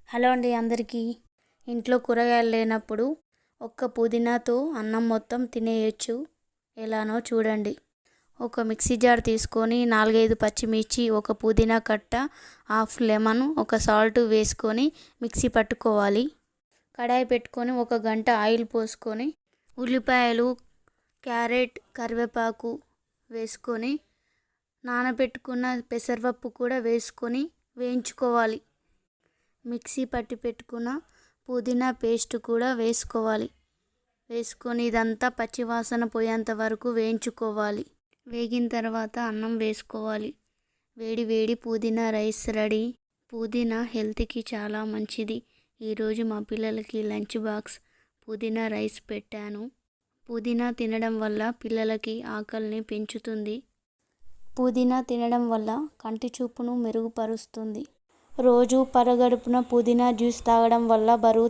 Hello అండి అందరికీ. ఇంట్లో కూరగాయలు లేనప్పుడు ఒక్క పుదీనాతో అన్నం మొత్తం తినేయచ్చు. ఎలానో చూడండి. ఒక మిక్సీ జార్ తీసుకొని 4-5 పచ్చిమిర్చి, ఒక పుదీనా కట్ట, హాఫ్ లెమన్, ఒక సాల్ట్ వేసుకొని మిక్సీ పట్టుకోవాలి. కడాయి పెట్టుకొని 1 గంట ఆయిల్ పోసుకొని ఉల్లిపాయలు, క్యారెట్, కరివేపాకు వేసుకొని నానబెట్టుకున్న పెసరపప్పు కూడా వేసుకొని వేయించుకోవాలి. మిక్సీ పట్టి పెట్టుకున్న పుదీనా పేస్ట్ కూడా వేసుకోవాలి. వేసుకొని ఇదంతా పచ్చివాసన పోయేంత వరకు వేయించుకోవాలి. వేగిన తర్వాత అన్నం వేసుకోవాలి. వేడి వేడి పుదీనా రైస్ రెడీ. పుదీనా హెల్త్కి చాలా మంచిది. ఈరోజు మా పిల్లలకి లంచ్ బాక్స్ పుదీనా రైస్ పెట్టాను. పుదీనా తినడం వల్ల పిల్లలకి ఆకలిని పెంచుతుంది. పుదీనా తినడం వల్ల కంటి చూపును మెరుగుపరుస్తుంది. రోజు పరగడుపున పుదీనా జ్యూస్ తాగడం వల్ల బరువు